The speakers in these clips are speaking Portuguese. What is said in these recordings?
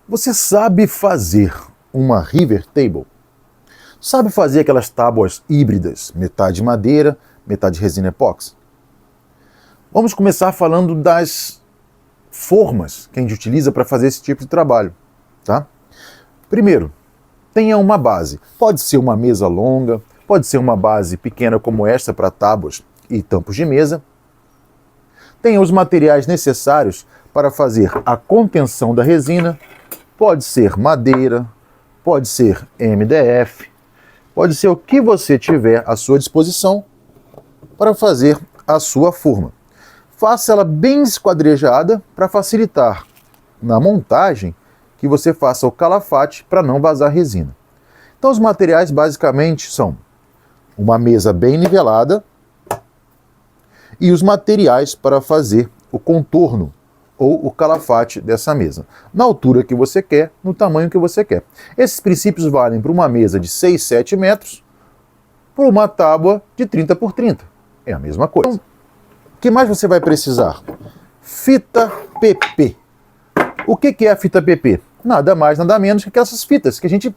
Você sabe fazer uma river table? Sabe fazer aquelas tábuas híbridas, metade madeira, metade resina epóxi? Vamos começar falando das formas que a gente utiliza para fazer esse tipo de trabalho, tá? Primeiro, tenha uma base. Pode ser uma mesa longa, pode ser uma base pequena como esta para tábuas e tampos de mesa. Tenha os materiais necessários para fazer a contenção da resina. Pode ser madeira, pode ser MDF, pode ser o que você tiver à sua disposição para fazer a sua forma. Faça ela bem esquadrejada para facilitar na montagem que você faça o calafate para não vazar resina. Então os materiais basicamente são uma mesa bem nivelada e os materiais para fazer o contorno ou o calafate dessa mesa, na altura que você quer, no tamanho que você quer. Esses princípios valem para uma mesa de 6, 7 metros, por uma tábua de 30 por 30. É a mesma coisa. Então, o que mais você vai precisar? Fita PP. O que é a fita PP? Nada mais, nada menos que aquelas fitas que a gente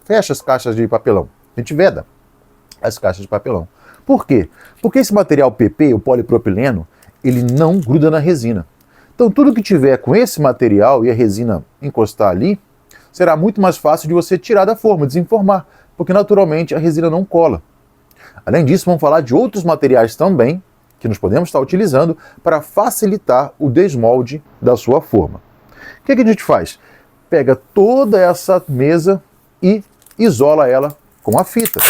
fecha as caixas de papelão. A gente veda as caixas de papelão. Por quê? Porque esse material PP, o polipropileno, ele não gruda na resina. Então tudo que tiver com esse material e a resina encostar ali, será muito mais fácil de você tirar da forma, desenformar, porque naturalmente a resina não cola. Além disso, vamos falar de outros materiais também, que nós podemos estar utilizando para facilitar o desmolde da sua forma. O que a gente faz? Pega toda essa mesa e isola ela com a fita.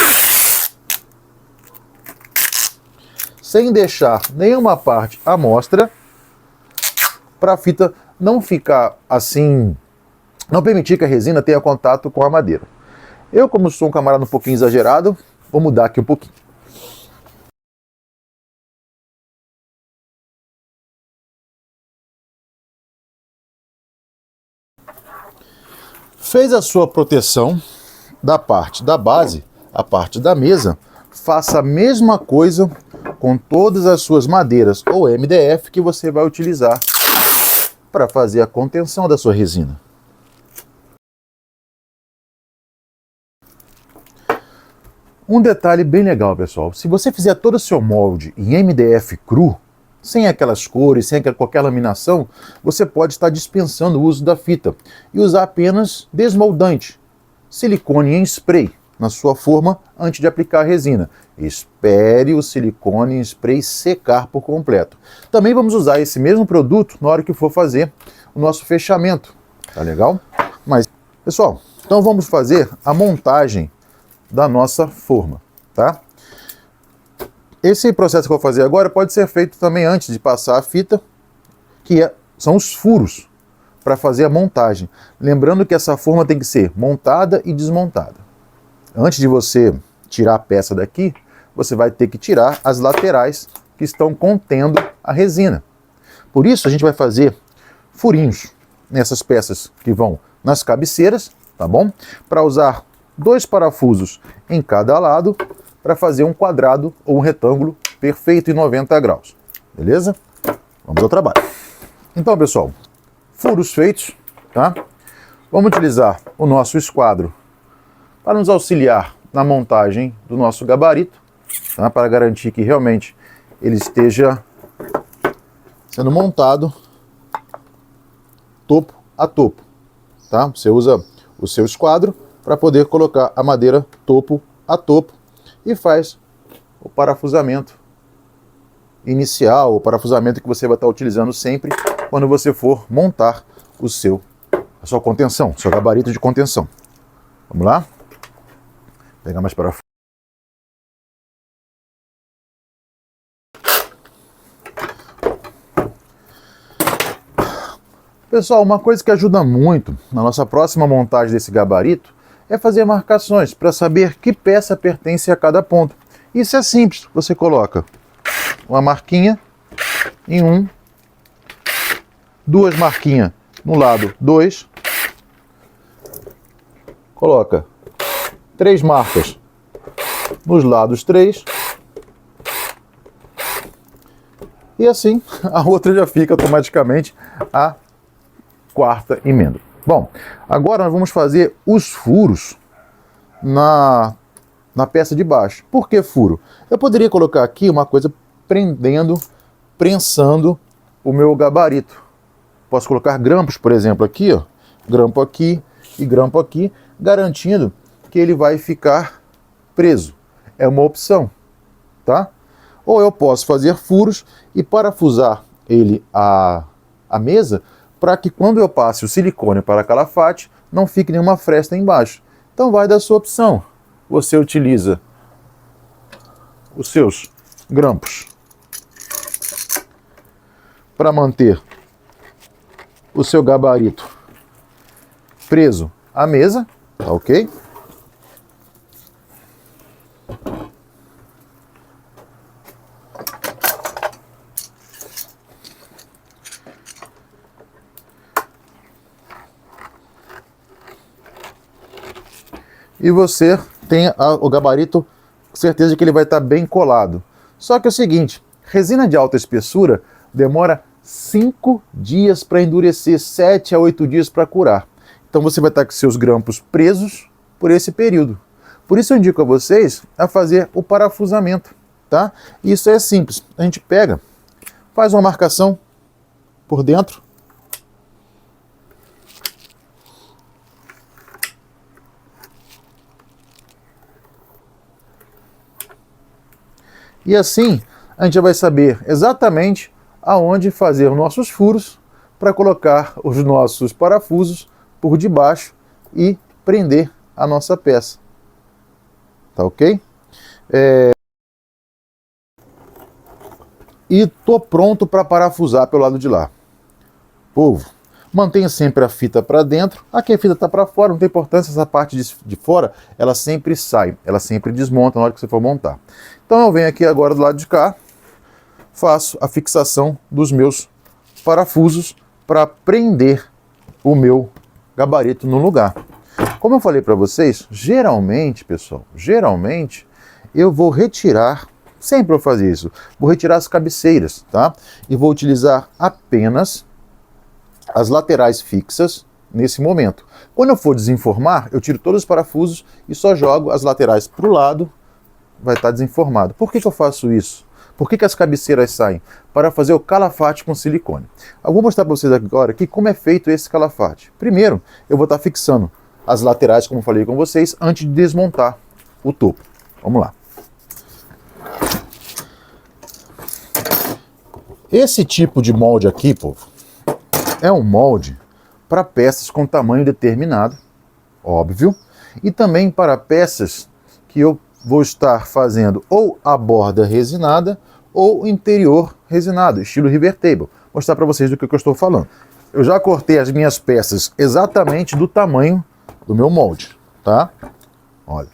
Sem deixar nenhuma parte à mostra, para a fita não ficar assim, não permitir que a resina tenha contato com a madeira. Eu, como sou um camarada um pouquinho exagerado, vou mudar aqui um pouquinho. Fez a sua proteção da parte da base, a parte da mesa, faça a mesma coisa com todas as suas madeiras ou MDF que você vai utilizar para fazer a contenção da sua resina. Um detalhe bem legal, pessoal, se você fizer todo o seu molde em MDF cru, sem aquelas cores, sem qualquer laminação, você pode estar dispensando o uso da fita e usar apenas desmoldante, silicone em spray, na sua forma antes de aplicar a resina. Espere o silicone em spray secar por completo. Também vamos usar esse mesmo produto na hora que for fazer o nosso fechamento. Tá legal? Mas, pessoal, então vamos fazer a montagem da nossa forma, tá? Esse processo que eu vou fazer agora pode ser feito também antes de passar a fita, são os furos para fazer a montagem. Lembrando que essa forma tem que ser montada e desmontada. Antes de você tirar a peça daqui, você vai ter que tirar as laterais que estão contendo a resina. Por isso a gente vai fazer furinhos nessas peças que vão nas cabeceiras, tá bom? Para usar 2 parafusos em cada lado para fazer um quadrado ou um retângulo perfeito em 90 graus. Beleza? Vamos ao trabalho. Então, pessoal, furos feitos, tá? Vamos utilizar o nosso esquadro para nos auxiliar na montagem do nosso gabarito, tá? Para garantir que realmente ele esteja sendo montado topo a topo, tá? Você usa o seu esquadro para poder colocar a madeira topo a topo e faz o parafusamento inicial, o parafusamento que você vai estar utilizando sempre quando você for montar a sua contenção, seu gabarito de contenção. Vamos lá? Pegar mais parafuso. Pessoal, uma coisa que ajuda muito na nossa próxima montagem desse gabarito é fazer marcações para saber que peça pertence a cada ponto. Isso é simples, você coloca uma marquinha em um, 2 marquinhas no lado 2, coloca 3 marcas nos lados 3 e assim a outra já fica automaticamente a 4ª emenda. Bom, agora nós vamos fazer os furos na peça de baixo. Por que furo? Eu poderia colocar aqui uma coisa prensando o meu gabarito. Posso colocar grampos, por exemplo, aqui, ó, grampo aqui e grampo aqui, garantindo que ele vai ficar preso. É uma opção, tá? Ou eu posso fazer furos e parafusar ele à mesa para que quando eu passe o silicone para a calafate não fique nenhuma fresta embaixo. Então vai da sua opção. Você utiliza os seus grampos para manter o seu gabarito preso à mesa, tá ok? E você tem o gabarito com certeza de que ele vai estar bem colado. Só que é o seguinte, resina de alta espessura demora 5 dias para endurecer, 7 a 8 dias para curar. Então você vai estar com seus grampos presos por esse período. Por isso eu indico a vocês a fazer o parafusamento, tá? Isso é simples. A gente pega, faz uma marcação por dentro. E assim a gente já vai saber exatamente aonde fazer os nossos furos para colocar os nossos parafusos por debaixo e prender a nossa peça. Tá ok? E tô pronto para parafusar pelo lado de lá. Povo, mantenha sempre a fita para dentro. Aqui a fita está para fora, não tem importância, essa parte de fora, ela sempre sai, ela sempre desmonta na hora que você for montar. Então eu venho aqui agora do lado de cá, faço a fixação dos meus parafusos para prender o meu gabarito no lugar. Como eu falei para vocês, geralmente, pessoal, eu vou retirar, sempre eu fazer isso, vou retirar as cabeceiras, tá? E vou utilizar apenas as laterais fixas nesse momento. Quando eu for desenformar, eu tiro todos os parafusos e só jogo as laterais para o lado, vai estar desenformado. Por que eu faço isso? Por que as cabeceiras saem? Para fazer o calafate com silicone. Eu vou mostrar para vocês agora aqui como é feito esse calafate. Primeiro, eu vou estar fixando as laterais, como eu falei com vocês, antes de desmontar o topo. Vamos lá. Esse tipo de molde aqui, povo, é um molde para peças com tamanho determinado, óbvio, e também para peças que eu vou estar fazendo ou a borda resinada ou interior resinado, estilo River Table. Vou mostrar para vocês do que eu estou falando. Eu já cortei as minhas peças exatamente do tamanho do meu molde, tá? Olha.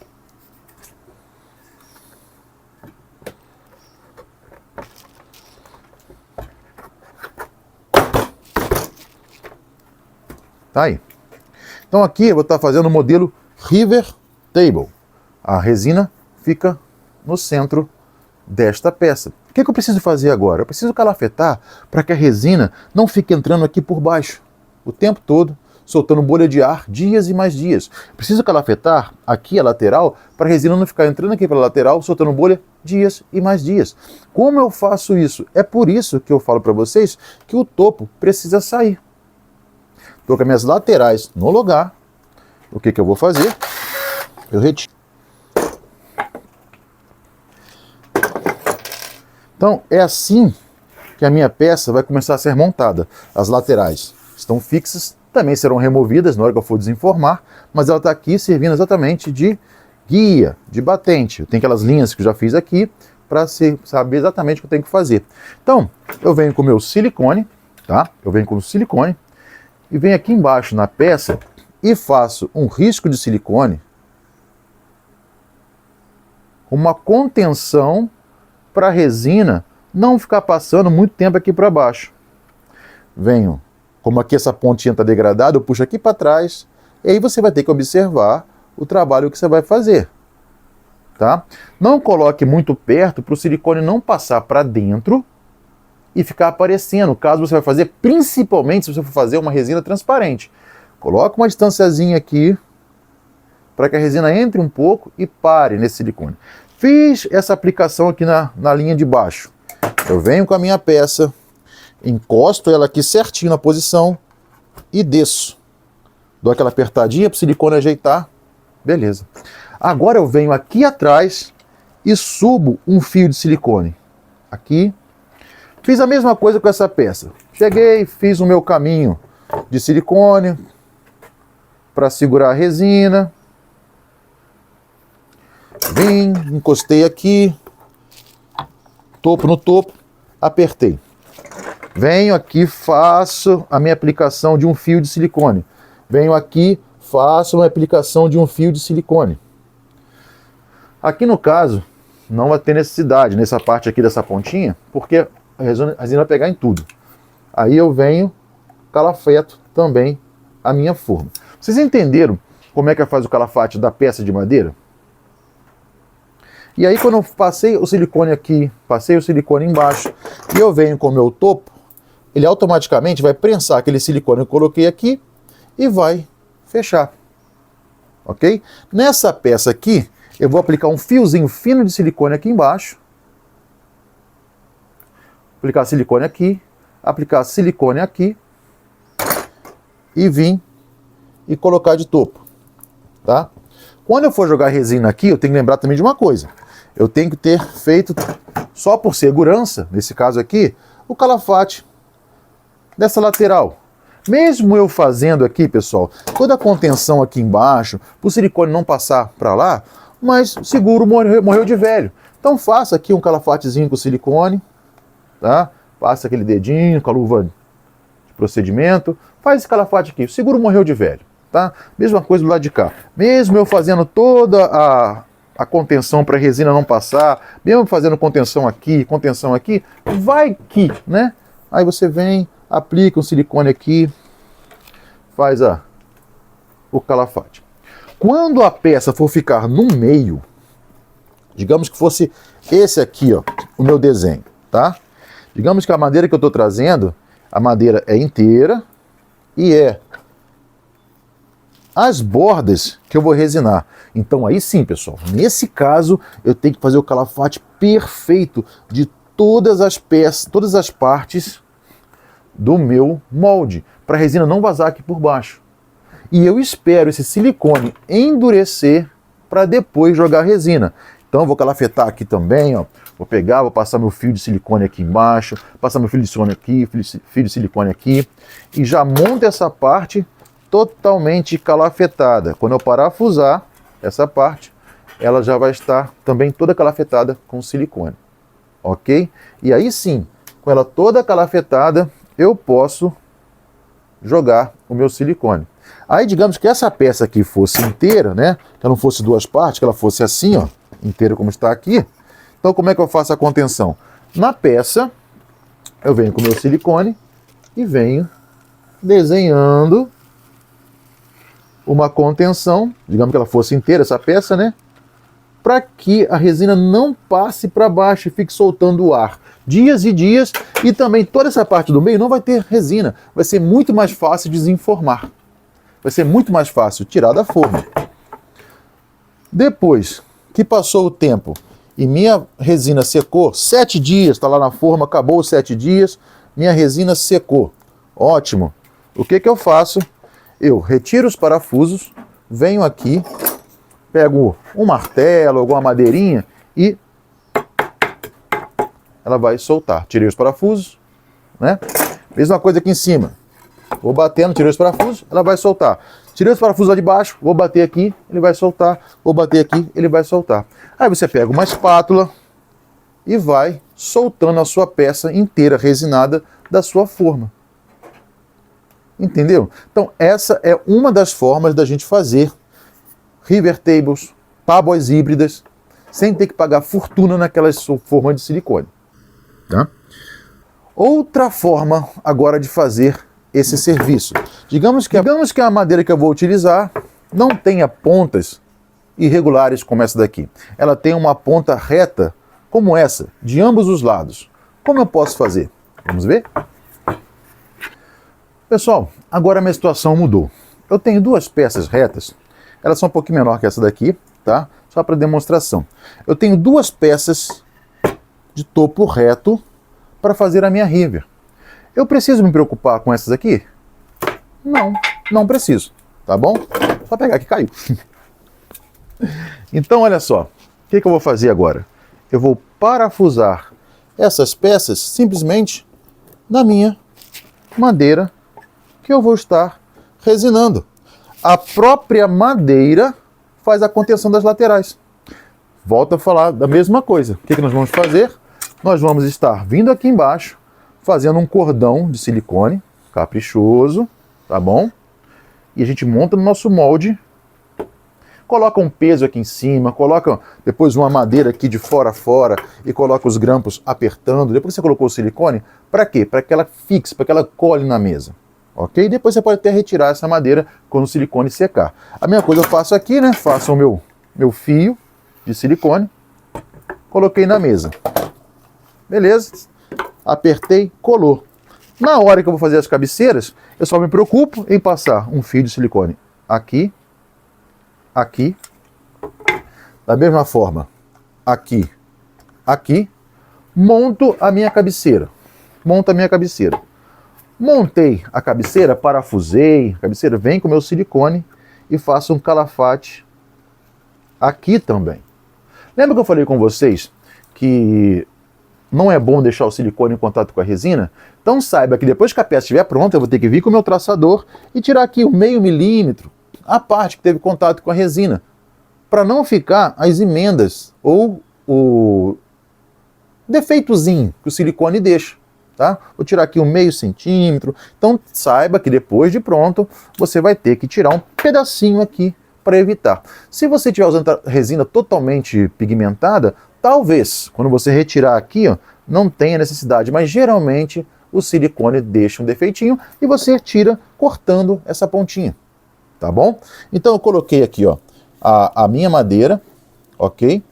Tá aí. Então aqui eu vou estar fazendo o modelo River Table. A resina fica no centro desta peça. O que eu preciso fazer agora? Eu preciso calafetar para que a resina não fique entrando aqui por baixo o tempo todo, soltando bolha de ar dias e mais dias. Preciso calafetar aqui a lateral para a resina não ficar entrando aqui pela lateral, soltando bolha dias e mais dias. Como eu faço isso? É por isso que eu falo para vocês que o topo precisa sair. Estou com as minhas laterais no lugar. O que eu vou fazer? Eu retiro. Então, é assim que a minha peça vai começar a ser montada. As laterais estão fixas, também serão removidas na hora que eu for desenformar, mas ela está aqui servindo exatamente de guia, de batente. Eu tenho aquelas linhas que eu já fiz aqui para saber exatamente o que eu tenho que fazer. Então, eu venho com o meu silicone, tá? Eu venho com o silicone e venho aqui embaixo na peça e faço um risco de silicone, uma contenção para a resina não ficar passando muito tempo aqui para baixo. Venho, como aqui essa pontinha está degradada, eu puxo aqui para trás, e aí você vai ter que observar o trabalho que você vai fazer. Tá? Não coloque muito perto para o silicone não passar para dentro e ficar aparecendo, caso você vai fazer, principalmente se você for fazer uma resina transparente. Coloco uma distânciazinha aqui para que a resina entre um pouco e pare nesse silicone. Fiz essa aplicação aqui na linha de baixo. Eu venho com a minha peça, encosto ela aqui certinho na posição e desço. Dou aquela apertadinha para o silicone ajeitar. Beleza. Agora eu venho aqui atrás e subo um fio de silicone. Aqui. Fiz a mesma coisa com essa peça. Cheguei, fiz o meu caminho de silicone para segurar a resina. Vim, encostei aqui, topo no topo, apertei. Venho aqui, faço a minha aplicação de um fio de silicone. Venho aqui, faço uma aplicação de um fio de silicone. Aqui no caso, não vai ter necessidade nessa parte aqui dessa pontinha, porque a resina vai pegar em tudo. Aí eu venho, calafeto também a minha forma. Vocês entenderam como é que faz o calafate da peça de madeira? E aí quando eu passei o silicone aqui, passei o silicone embaixo, e eu venho com o meu topo, ele automaticamente vai prensar aquele silicone que eu coloquei aqui e vai fechar. Ok? Nessa peça aqui, eu vou aplicar um fiozinho fino de silicone aqui embaixo, aplicar silicone aqui, e vim e colocar de topo, tá? Quando eu for jogar resina aqui, eu tenho que lembrar também de uma coisa. Eu tenho que ter feito, só por segurança, nesse caso aqui, o calafate dessa lateral. Mesmo eu fazendo aqui, pessoal, toda a contenção aqui embaixo, para o silicone não passar para lá, mas o seguro morreu de velho. Então faça aqui um calafatezinho com silicone, tá? Passa aquele dedinho com a luva de procedimento, faz esse calafate aqui, o seguro morreu de velho, tá? Mesma coisa do lado de cá. Mesmo eu fazendo toda a contenção para a resina não passar, mesmo fazendo contenção aqui, vai que, né? Aí você vem, aplica um silicone aqui, faz o calafate. Quando a peça for ficar no meio, digamos que fosse esse aqui, ó, o meu desenho, tá? Digamos que a madeira que eu estou trazendo, a madeira é inteira e é as bordas que eu vou resinar. Então aí sim, pessoal, nesse caso eu tenho que fazer o calafate perfeito de todas as peças, todas as partes do meu molde, para a resina não vazar aqui por baixo. E eu espero esse silicone endurecer para depois jogar a resina. Então eu vou calafetar aqui também, ó. Vou pegar, vou passar meu fio de silicone aqui embaixo, passar meu fio de silicone aqui, fio de silicone aqui, e já monto essa parte totalmente calafetada. Quando eu parafusar essa parte, ela já vai estar também toda calafetada com silicone, ok? E aí sim, com ela toda calafetada, eu posso jogar o meu silicone. Aí digamos que essa peça aqui fosse inteira, né? Que ela não fosse duas partes, que ela fosse assim, ó, inteira como está aqui. Então como é que eu faço a contenção? Na peça, eu venho com o meu silicone e venho desenhando uma contenção, digamos que ela fosse inteira essa peça, né? Para que a resina não passe para baixo e fique soltando o ar dias e dias, e também toda essa parte do meio não vai ter resina, vai ser muito mais fácil desenformar, vai ser muito mais fácil tirar da forma. Depois que passou o tempo e minha resina secou, 7 dias, está lá na forma, acabou os 7 dias, minha resina secou, ótimo. O que eu faço? Eu retiro os parafusos, venho aqui, pego um martelo, alguma madeirinha e ela vai soltar. Tirei os parafusos, né? Mesma coisa aqui em cima. Vou batendo, tirei os parafusos, ela vai soltar. Tirei os parafusos lá de baixo, vou bater aqui, ele vai soltar. Vou bater aqui, ele vai soltar. Aí você pega uma espátula e vai soltando a sua peça inteira resinada da sua forma. Entendeu? Então essa é uma das formas da gente fazer river tables, tábuas híbridas, sem ter que pagar fortuna naquelas formas de silicone. Tá? Outra forma agora de fazer esse serviço. Digamos que a madeira que eu vou utilizar não tenha pontas irregulares como essa daqui. Ela tem uma ponta reta como essa, de ambos os lados. Como eu posso fazer? Vamos ver? Pessoal, agora a minha situação mudou. eu tenho duas peças retas, elas são um pouquinho menor que essa daqui, tá? Só para demonstração. Eu tenho duas peças de topo reto para fazer a minha river. Eu preciso me preocupar com essas aqui? Não, não preciso, tá bom? Só pegar que caiu. Então, olha só, o que eu vou fazer agora? Eu vou parafusar essas peças simplesmente na minha madeira que eu vou estar resinando. A própria madeira faz a contenção das laterais. Volto a falar da mesma coisa. O que nós vamos fazer? Nós vamos estar vindo aqui embaixo, fazendo um cordão de silicone, caprichoso, tá bom? E a gente monta no nosso molde, coloca um peso aqui em cima, coloca depois uma madeira aqui de fora a fora e coloca os grampos apertando. Depois que você colocou o silicone, para quê? Para que ela fixe, para que ela cole na mesa. Ok? Depois você pode até retirar essa madeira quando o silicone secar. A mesma coisa eu faço aqui, né? Faço o meu fio de silicone, coloquei na mesa. Beleza? Apertei, colou. Na hora que eu vou fazer as cabeceiras, eu só me preocupo em passar um fio de silicone aqui, aqui, da mesma forma, aqui, aqui, monto a minha cabeceira. Monto a minha cabeceira. Montei a cabeceira, parafusei, a cabeceira vem com o meu silicone e faço um calafate aqui também. Lembra que eu falei com vocês que não é bom deixar o silicone em contato com a resina? Então saiba que depois que a peça estiver pronta, eu vou ter que vir com o meu traçador e tirar aqui o meio milímetro, a parte que teve contato com a resina, para não ficar as emendas ou o defeitozinho que o silicone deixa. Tá? Vou tirar aqui um meio centímetro. Então saiba que depois de pronto, você vai ter que tirar um pedacinho aqui para evitar. Se você estiver usando a resina totalmente pigmentada, talvez, quando você retirar aqui, ó, não tenha necessidade, mas geralmente o silicone deixa um defeitinho e você tira cortando essa pontinha, tá bom? Então eu coloquei aqui, ó, a minha madeira, ok?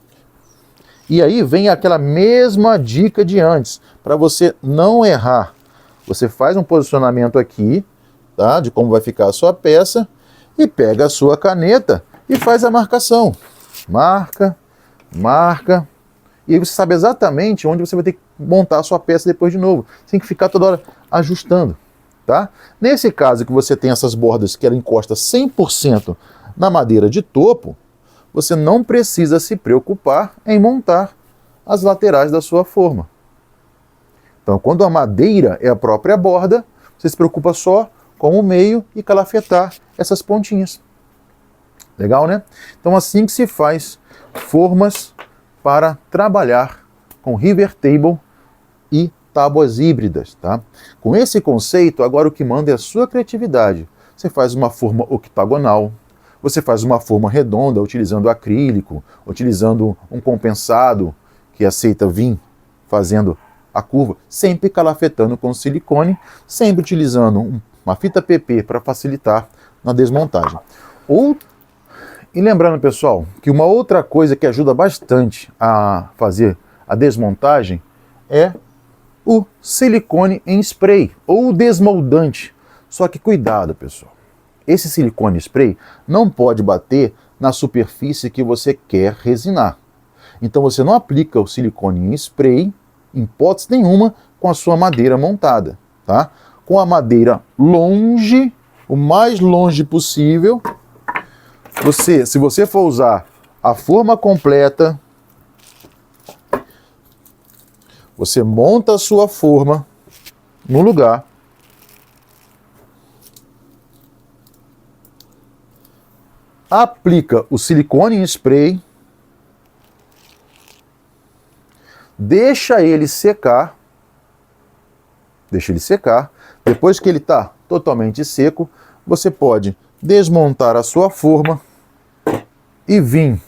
E aí vem aquela mesma dica de antes, para você não errar. Você faz um posicionamento aqui, tá, de como vai ficar a sua peça, e pega a sua caneta e faz a marcação. Marca, marca, e aí você sabe exatamente onde você vai ter que montar a sua peça depois de novo. Você tem que ficar toda hora ajustando, tá? Nesse caso que você tem essas bordas que ela encosta 100% na madeira de topo, você não precisa se preocupar em montar as laterais da sua forma. Então, quando a madeira é a própria borda, você se preocupa só com o meio e calafetar essas pontinhas. Legal, né? Então, assim que se faz formas para trabalhar com river table e tábuas híbridas, tá? Com esse conceito, agora o que manda é a sua criatividade. Você faz uma forma octagonal, você faz uma forma redonda utilizando acrílico, utilizando um compensado que aceita vir fazendo a curva, sempre calafetando com silicone, sempre utilizando uma fita PP para facilitar na desmontagem. E lembrando, pessoal, que uma outra coisa que ajuda bastante a fazer a desmontagem é o silicone em spray, ou o desmoldante. Só que cuidado, pessoal. Esse silicone spray não pode bater na superfície que você quer resinar. Então você não aplica o silicone em spray, em hipótese nenhuma, com a sua madeira montada, tá? Com a madeira longe, o mais longe possível. Se você for usar a forma completa, você monta a sua forma no lugar, aplica o silicone em spray, deixa ele secar, depois que ele está totalmente seco, você pode desmontar a sua forma e vir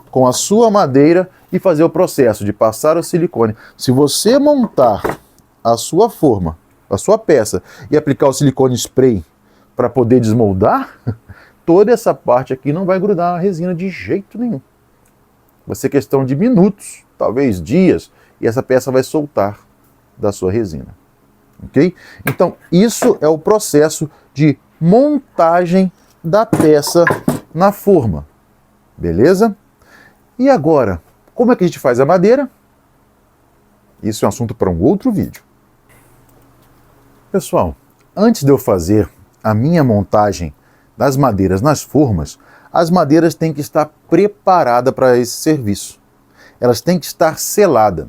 com a sua madeira e fazer o processo de passar o silicone. Se você montar a sua forma, a sua peça, e aplicar o silicone spray para poder desmoldar, toda essa parte aqui não vai grudar a resina de jeito nenhum. Vai ser questão de minutos, talvez dias, e essa peça vai soltar da sua resina. Ok? Então, isso é o processo de montagem da peça na forma, beleza? E agora, como é que a gente faz a madeira? Isso é um assunto para um outro vídeo. Pessoal, antes de eu fazer a minha montagem das madeiras nas formas, as madeiras têm que estar preparadas para esse serviço. Elas têm que estar seladas.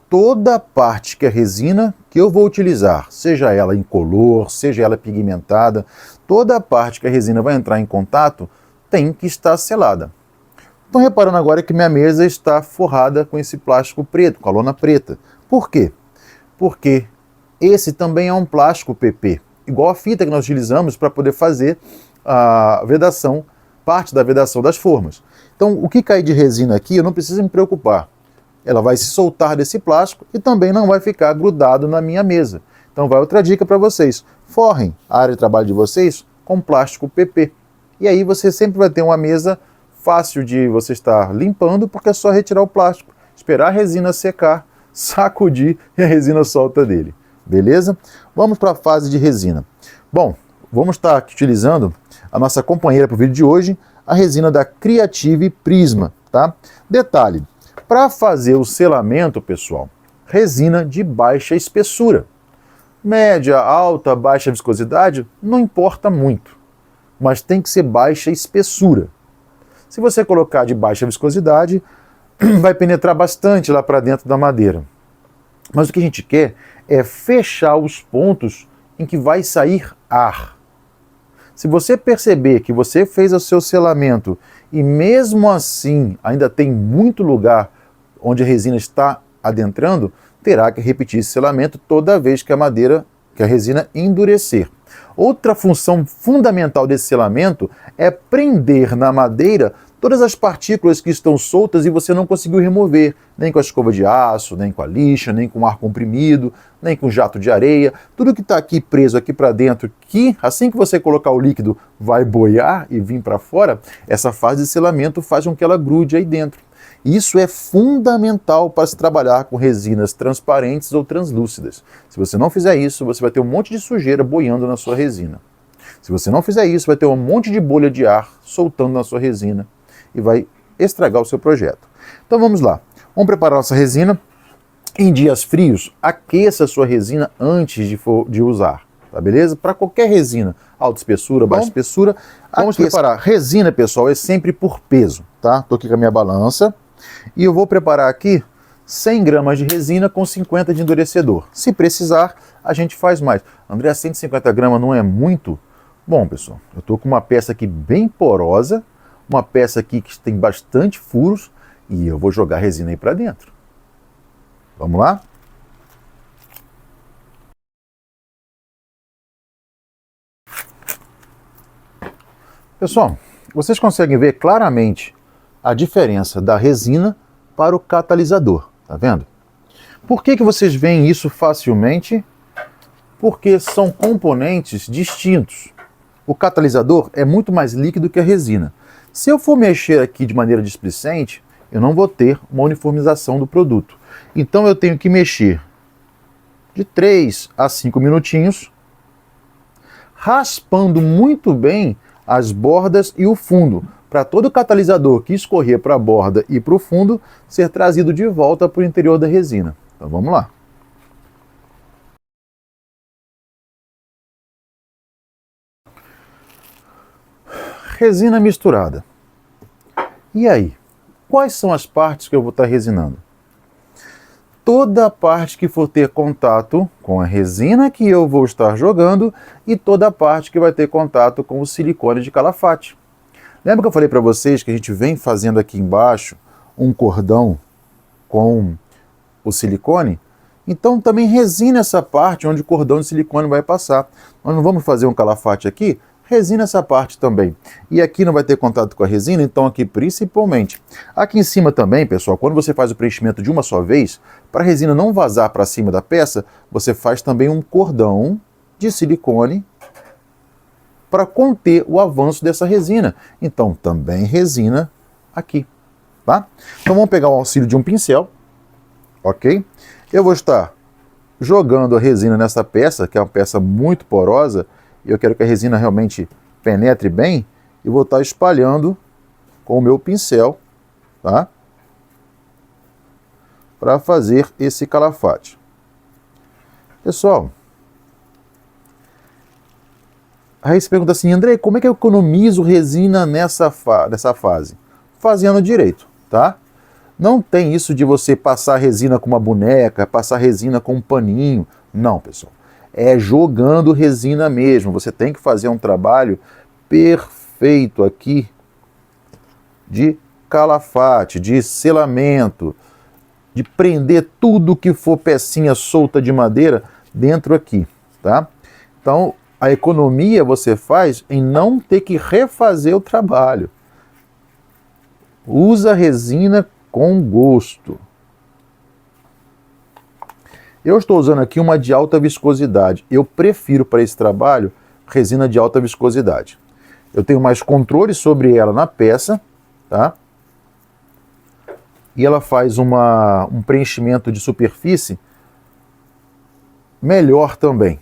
Toda a parte que é resina que eu vou utilizar, seja ela incolor, seja ela pigmentada, toda a parte que a resina vai entrar em contato tem que estar selada. Estão reparando agora que minha mesa está forrada com esse plástico preto, com a lona preta. Por quê? Porque esse também é um plástico PP, igual a fita que nós utilizamos para poder fazer a vedação, parte da vedação das formas. Então, o que cair de resina aqui, eu não preciso me preocupar. Ela vai se soltar desse plástico e também não vai ficar grudado na minha mesa. Então, vai outra dica para vocês. Forrem a área de trabalho de vocês com plástico PP. E aí você sempre vai ter uma mesa fácil de você estar limpando, porque é só retirar o plástico, esperar a resina secar, sacudir e a resina solta dele. Beleza? Vamos para a fase de resina. Bom, vamos estar aqui utilizando a nossa companheira para o vídeo de hoje, a resina da Creative Prisma, tá? Detalhe, para fazer o selamento, pessoal, resina de baixa espessura. Média, alta, baixa viscosidade, não importa muito, mas tem que ser baixa espessura. Se você colocar de baixa viscosidade, vai penetrar bastante lá para dentro da madeira. Mas o que a gente quer é fechar os pontos em que vai sair ar. Se você perceber que você fez o seu selamento e mesmo assim ainda tem muito lugar onde a resina está adentrando, terá que repetir esse selamento toda vez que a resina endurecer. Outra função fundamental desse selamento é prender na madeira todas as partículas que estão soltas e você não conseguiu remover, nem com a escova de aço, nem com a lixa, nem com ar comprimido, nem com jato de areia. Tudo que está aqui preso aqui para dentro, que assim que você colocar o líquido vai boiar e vir para fora, essa fase de selamento faz com que ela grude aí dentro. Isso é fundamental para se trabalhar com resinas transparentes ou translúcidas. Se você não fizer isso, você vai ter um monte de sujeira boiando na sua resina. Se você não fizer isso, vai ter um monte de bolha de ar soltando na sua resina e vai estragar o seu projeto. Então vamos lá. Vamos preparar nossa resina. Em dias frios, aqueça a sua resina antes de usar, tá beleza? Para qualquer resina, alta espessura, baixa espessura, vamos preparar. Resina, pessoal, é sempre por peso, tá? Estou aqui com a minha balança. E eu vou preparar aqui 100 gramas de resina com 50 de endurecedor. Se precisar, a gente faz mais. André, 150 gramas não é muito? Bom, pessoal, eu estou com uma peça aqui bem porosa, uma peça aqui que tem bastante furos, e eu vou jogar a resina aí para dentro. Vamos lá? Pessoal, vocês conseguem ver claramente a diferença da resina para o catalisador, tá vendo? Por que vocês veem isso facilmente? Porque são componentes distintos. O catalisador é muito mais líquido que a resina. Se eu for mexer aqui de maneira displicente, eu não vou ter uma uniformização do produto. Então eu tenho que mexer de 3 a 5 minutinhos, raspando muito bem as bordas e o fundo, para todo o catalisador que escorrer para a borda e para o fundo ser trazido de volta para o interior da resina. Então vamos lá. Resina misturada. E aí? Quais são as partes que eu vou estar resinando? Toda a parte que for ter contato com a resina que eu vou estar jogando e toda a parte que vai ter contato com o silicone de Calafate. Lembra que eu falei para vocês que a gente vem fazendo aqui embaixo um cordão com o silicone? Então também resina essa parte onde o cordão de silicone vai passar. Nós não vamos fazer um calafate aqui? Resina essa parte também. E aqui não vai ter contato com a resina, então aqui principalmente. Aqui em cima também, pessoal, quando você faz o preenchimento de uma só vez, para a resina não vazar para cima da peça, você faz também um cordão de silicone para conter o avanço dessa resina. Então, também resina aqui, tá? Então, vamos pegar o auxílio de um pincel, ok? Eu vou estar jogando a resina nessa peça, que é uma peça muito porosa, e eu quero que a resina realmente penetre bem, e vou estar espalhando com o meu pincel, tá? Para fazer esse calafate. Pessoal, aí você pergunta assim, André, como é que eu economizo resina nessa fase? Fazendo direito, tá? Não tem isso de você passar resina com uma boneca, passar resina com um paninho. Não, pessoal. É jogando resina mesmo. Você tem que fazer um trabalho perfeito aqui de calafate, de selamento, de prender tudo que for pecinha solta de madeira dentro aqui, tá? Então, a economia você faz em não ter que refazer o trabalho. Usa resina com gosto. Eu estou usando aqui uma de alta viscosidade. Eu prefiro para esse trabalho resina de alta viscosidade. Eu tenho mais controle sobre ela na peça, tá? E ela faz um preenchimento de superfície melhor também,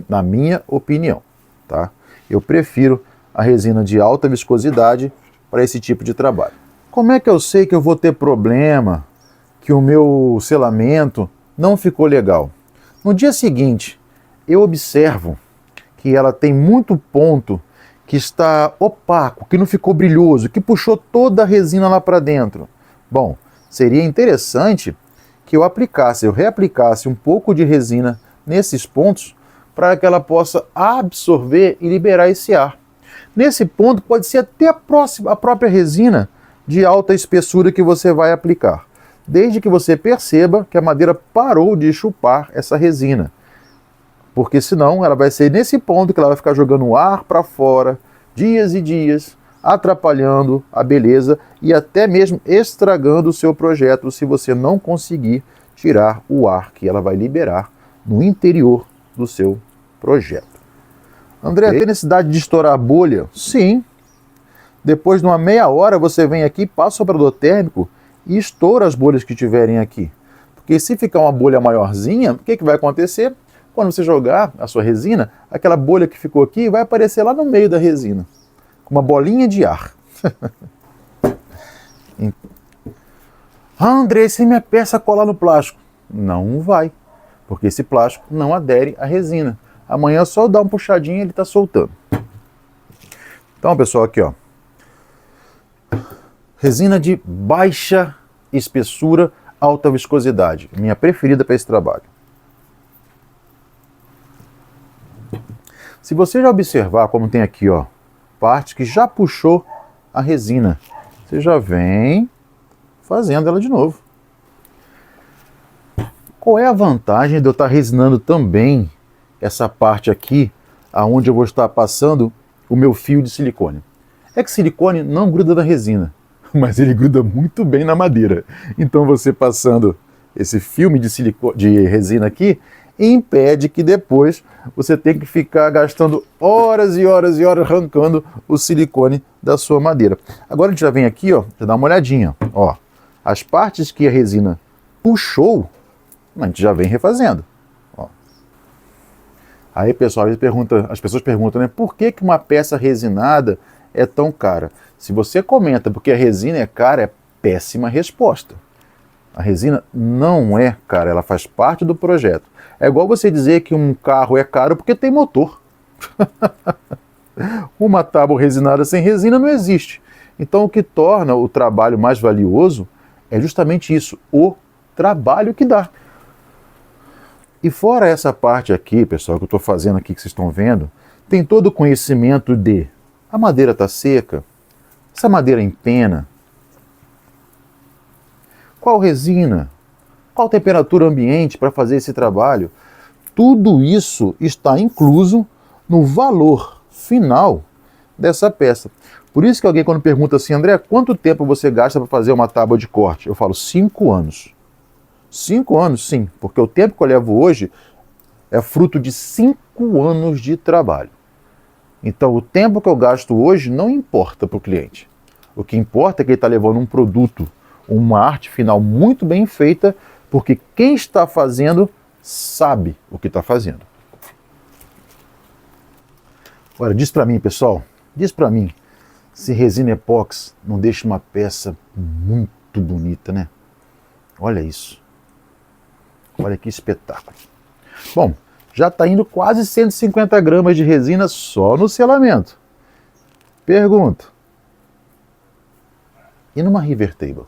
na minha opinião, tá? Eu prefiro a resina de alta viscosidade para esse tipo de trabalho. Como é que eu sei que eu vou ter problema, que o meu selamento não ficou legal? No dia seguinte, eu observo que ela tem muito ponto que está opaco, que não ficou brilhoso, que puxou toda a resina lá para dentro. Bom, seria interessante que eu reaplicasse um pouco de resina nesses pontos para que ela possa absorver e liberar esse ar. Nesse ponto pode ser até a própria resina de alta espessura que você vai aplicar, desde que você perceba que a madeira parou de chupar essa resina. Porque senão ela vai ser nesse ponto que ela vai ficar jogando ar para fora, dias e dias, atrapalhando a beleza e até mesmo estragando o seu projeto se você não conseguir tirar o ar que ela vai liberar no interior do seu projeto. André, tem necessidade de estourar a bolha? Sim. Depois de uma meia hora você vem aqui, passa o soprador térmico e estoura as bolhas que tiverem aqui. Porque se ficar uma bolha maiorzinha, o que vai acontecer? Quando você jogar a sua resina, aquela bolha que ficou aqui vai aparecer lá no meio da resina, com uma bolinha de ar. André, se minha peça colar no plástico? Não vai, porque esse plástico não adere à resina. Amanhã só dá uma puxadinha e ele está soltando. Então, pessoal, aqui, ó. Resina de baixa espessura, alta viscosidade. Minha preferida para esse trabalho. Se você já observar como tem aqui, ó, parte que já puxou a resina, você já vem fazendo ela de novo. Qual é a vantagem de eu estar resinando também essa parte aqui, aonde eu vou estar passando o meu fio de silicone? É que silicone não gruda na resina, mas ele gruda muito bem na madeira. Então você passando esse filme de resina aqui, impede que depois você tenha que ficar gastando horas e horas e horas arrancando o silicone da sua madeira. Agora a gente já vem aqui, ó, já dá uma olhadinha, ó. As partes que a resina puxou, a gente já vem refazendo. Ó. Aí, pessoal, as pessoas perguntam, né, por que uma peça resinada é tão cara? Se você comenta porque a resina é cara, é péssima resposta. A resina não é cara, ela faz parte do projeto. É igual você dizer que um carro é caro porque tem motor. Uma tábua resinada sem resina não existe. Então o que torna o trabalho mais valioso é justamente isso, o trabalho que dá. E fora essa parte aqui, pessoal, que eu estou fazendo aqui, que vocês estão vendo, tem todo o conhecimento de a madeira está seca, essa madeira empena, qual resina, qual temperatura ambiente para fazer esse trabalho. Tudo isso está incluso no valor final dessa peça. Por isso que alguém quando pergunta assim, André, quanto tempo você gasta para fazer uma tábua de corte? Eu falo 5 anos. 5 anos, sim, porque o tempo que eu levo hoje é fruto de 5 anos de trabalho. Então o tempo que eu gasto hoje não importa para o cliente. O que importa é que ele está levando um produto, uma arte final muito bem feita, porque quem está fazendo sabe o que está fazendo. Agora, diz para mim, pessoal, diz para mim se resina epóxi não deixa uma peça muito bonita, né? Olha isso. Olha que espetáculo. Bom, já está indo quase 150 gramas de resina só no selamento. Pergunto. E numa River Table?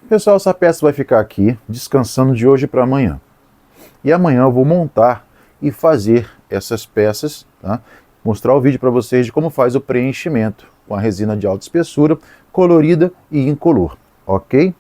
Pessoal, essa peça vai ficar aqui descansando de hoje para amanhã. E amanhã eu vou montar e fazer essas peças, tá? Mostrar o vídeo para vocês de como faz o preenchimento com a resina de alta espessura, colorida e incolor, ok?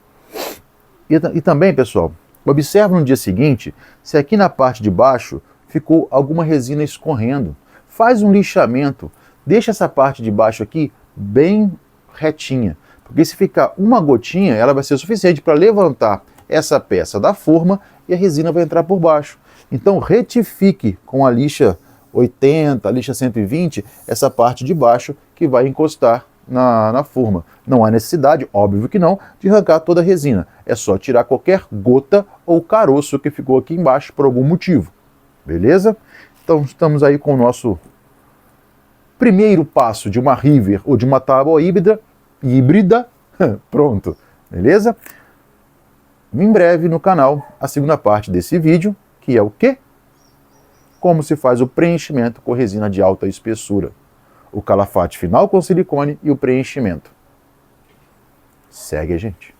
E também, pessoal, observe no dia seguinte se aqui na parte de baixo ficou alguma resina escorrendo. Faz um lixamento, deixa essa parte de baixo aqui bem retinha, porque se ficar uma gotinha, ela vai ser suficiente para levantar essa peça da forma e a resina vai entrar por baixo. Então retifique com a lixa 80, a lixa 120, essa parte de baixo que vai encostar na forma. Não há necessidade, óbvio que não, de arrancar toda a resina. É só tirar qualquer gota ou caroço que ficou aqui embaixo por algum motivo. Beleza? Então estamos aí com o nosso primeiro passo de uma River ou de uma tábua híbrida. Pronto, beleza? Em breve no canal a segunda parte desse vídeo, que é o quê? Como se faz o preenchimento com resina de alta espessura. O calafate final com silicone e o preenchimento. Segue a gente.